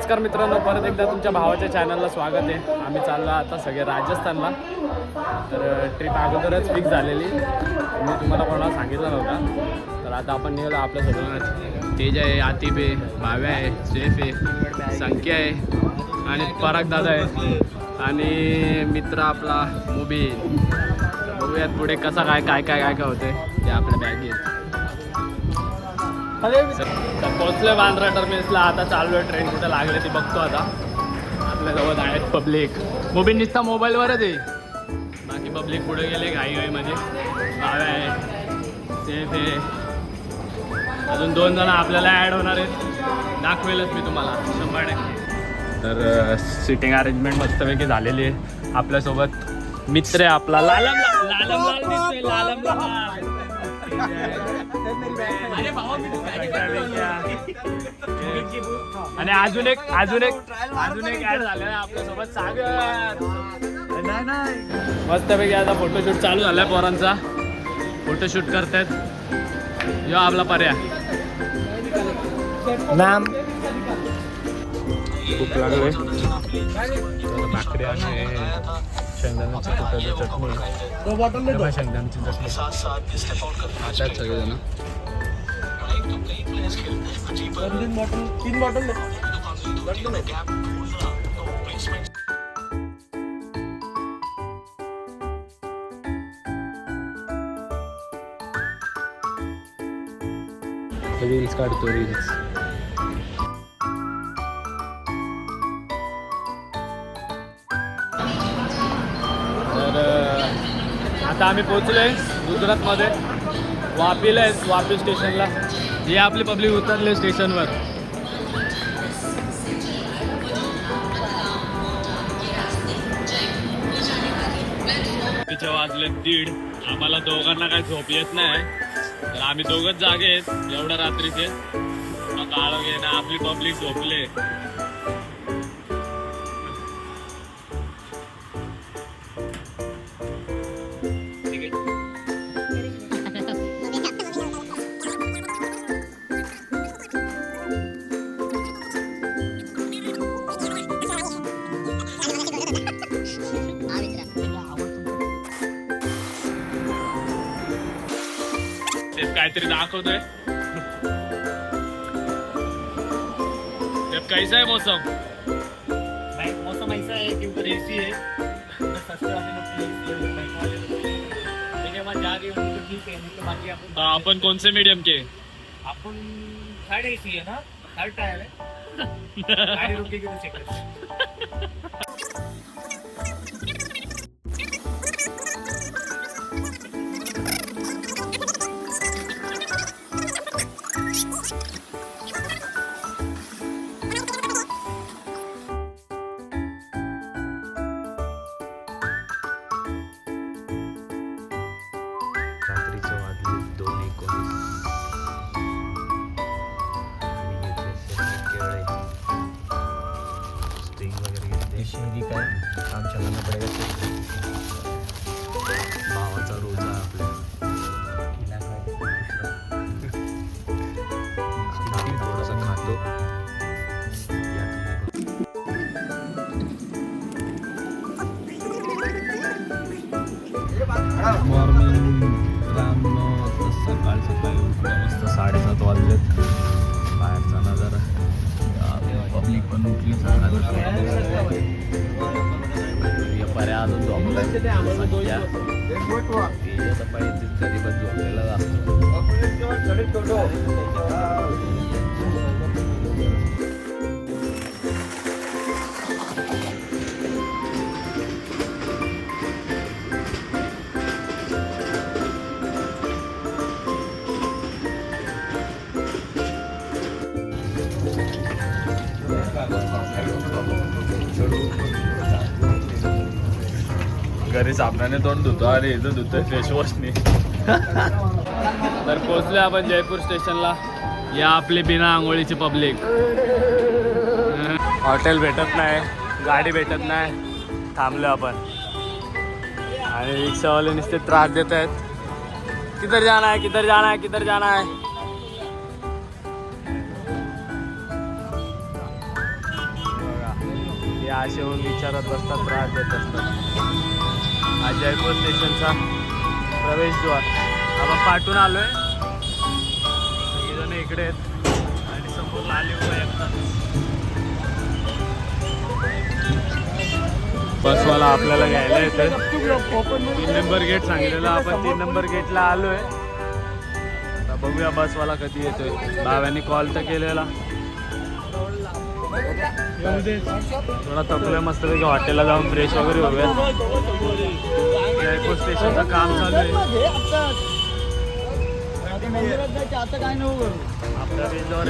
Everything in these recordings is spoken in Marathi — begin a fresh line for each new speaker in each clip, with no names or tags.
नमस्कार मित्रांनो, परत एकदा तुमच्या भावाच्या चॅनलला स्वागत आहे. आम्ही चाललो आता सगळे राजस्थानला. तर ट्रिप अगोदरच फिक्स झालेली, मी तुम्हाला कोणाला सांगितलं नव्हता. तर आता आपण निघालो. आपल्यासोबत तेज आहे, आतिफ आहे, भाव्या आहे, सेफ आहे, संख्या आहे आणि पराग दादा आहे आणि मित्र आपला मुबीन. बघूयात पुढे कसा काय होते ते आपल्या बॅगेत. तर पोचलोय बांद्रा टर्मिनसला. आता चालू आहे ट्रेन, कुठे लागले ती बघतो. आता आपल्याजवळ आहेत पब्लिक. मोबाईल नुसता मोबाईलवरच आहे, बाकी पब्लिक पुढे गेले घाईमध्ये. भाव्या आहे, सेफ आहे, अजून 2 जण आपल्याला ॲड होणार आहेत. दाखवेलच मी तुम्हाला 100%. तर सिटिंग अरेंजमेंट मस्तपैकी झालेली आहे. आपल्यासोबत मित्र आहे आपला लालम दिसतोय, लाल. आणि अजून एक ऍड झालेला आहे आपल्यासोबत, सागर. मस्तपैकी आता फोटोशूट चालू झालाय पोरांचा. फोटोशूट करतायत. यो आपला पर्याय नाम खूप लागले. भाकरी आणि शेंगदाण्याची कुटाची चटणी, शेंगदाण्याची चटणी खातात सगळेजण. 3 बॉटल रील्स काढतो, रील्स. तर आता आम्ही पोहोचलोय गुजरातमध्ये. वापीला आहे, वापी स्टेशनला. हे आपली पब्लिक उतरले स्टेशनवर. तिच्या वाजले 1:30. आम्हाला दोघांना काही झोप येत नाही, तर आम्ही दोघंच जागे आहेत एवढ्या रात्रीचे. काळ घे ना, आपली पब्लिक झोपले. काहीतरी दाखवतोय. कैसा है मौसम?
मौसम ऐसा है कि ऊपर एसी है, सस्ते वाले ठीक है. बाकी
आपण कोणसे मीडियम के?
आपण 3rd एसी है ना, 3rd टायर है. गाड़ी रुकेगी तो चेक करते हैं.
रात्रीचं वाजले 2:19 आणि घेतले स्टिंग वगैरे घेतले. शिंगी काय काम चलाना पडेगा. भावाचा रोजा आपल्या थोडासा खातो. मॉर्निंग सकाळी उठलं मस्त. 7:30 वाजलेत. बाहेरचा नजारा. पब्लिक पण उठली. पर्या अजून झोपला कधी पण झोपलेला असतो. घरी साबणाने तोंड धुतो आणि इथं धुतोय फेसवॉशने.
तर पोहोचले आपण जयपूर स्टेशनला. या आपली बिना आंघोळीची पब्लिक. हॉटेल भेटत नाही, गाडी भेटत नाही. थांबलो आपण आणि रिक्षावाले नुसते त्रास देत आहेत. किधर जाना है, किधर जाना है, किधर जाना है. असे येऊन विचारत बसतात, त्रास देत असतात. हा जयपूर स्टेशनचा प्रवेशद्वार. आपण पाठून आलोय, सगळेजण इकडे आहेत आणि समोर लाली उभा एकटाच. बसवाला आपल्याला घ्यायला येते. 3 नंबर गेट सांगितलेलं, आपण 3 नंबर गेटला आलोय. आता बघूया बसवाला कधी येतोय. भाव्याने कॉल तर केलेला, थोडा तपलोय मस्तपैकी हॉटेलला जाऊन फ्रेश वगैरे होऊया. जयपूर स्टेशनचं काम चालू आहे. आपल्या बेंचवर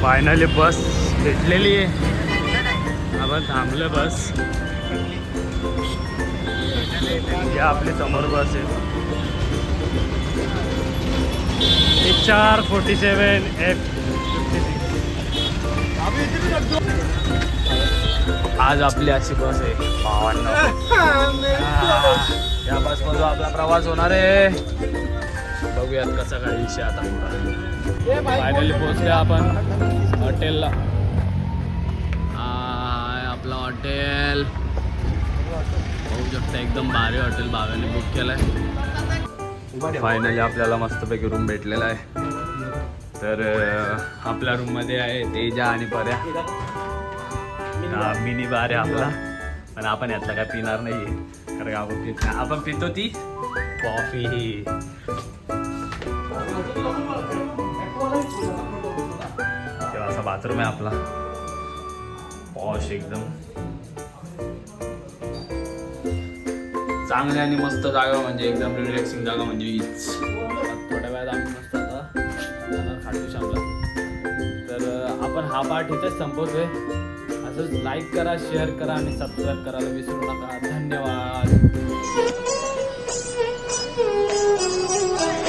फायनली बस भेटलेली आहे. आपण थांबलं बस. ही आपली समोर बस आहे, HR47 F56. आज आपली अशी बस आहे भावांना. या बसमधून आपला प्रवास होणार आहे. बघूयात कसा काय विषय आता पुढे. फायनली पोहोचले आपण हॉटेलला. आपलं हॉटेल बघू शकता, एकदम भारी हॉटेल भाव्याने बुक केलंय. फायनली आपल्याला मस्तपैकी रूम भेटलेला आहे. तर आपल्या रूममध्ये आहे तेजा आणि पर्या. मिनी बार आहे आपला, पण आपण यातला काय पिणार नाही आहे, कारण आपण पितो ती कॉफी. तेव्हा असा बाथरूम आहे आपला, पॉश एकदम चांगली आणि मस्त जागा, म्हणजे एकदम रिलॅक्सिंग जागा म्हणजे हीच. थोड्या वेळात आम्ही मस्त आता खाटू शकला. तर आपण हा पार्ट इथेच संपवतोय. असंच लाईक करा, शेअर करा आणि सबस्क्राईब करायला विसरू नका. धन्यवाद.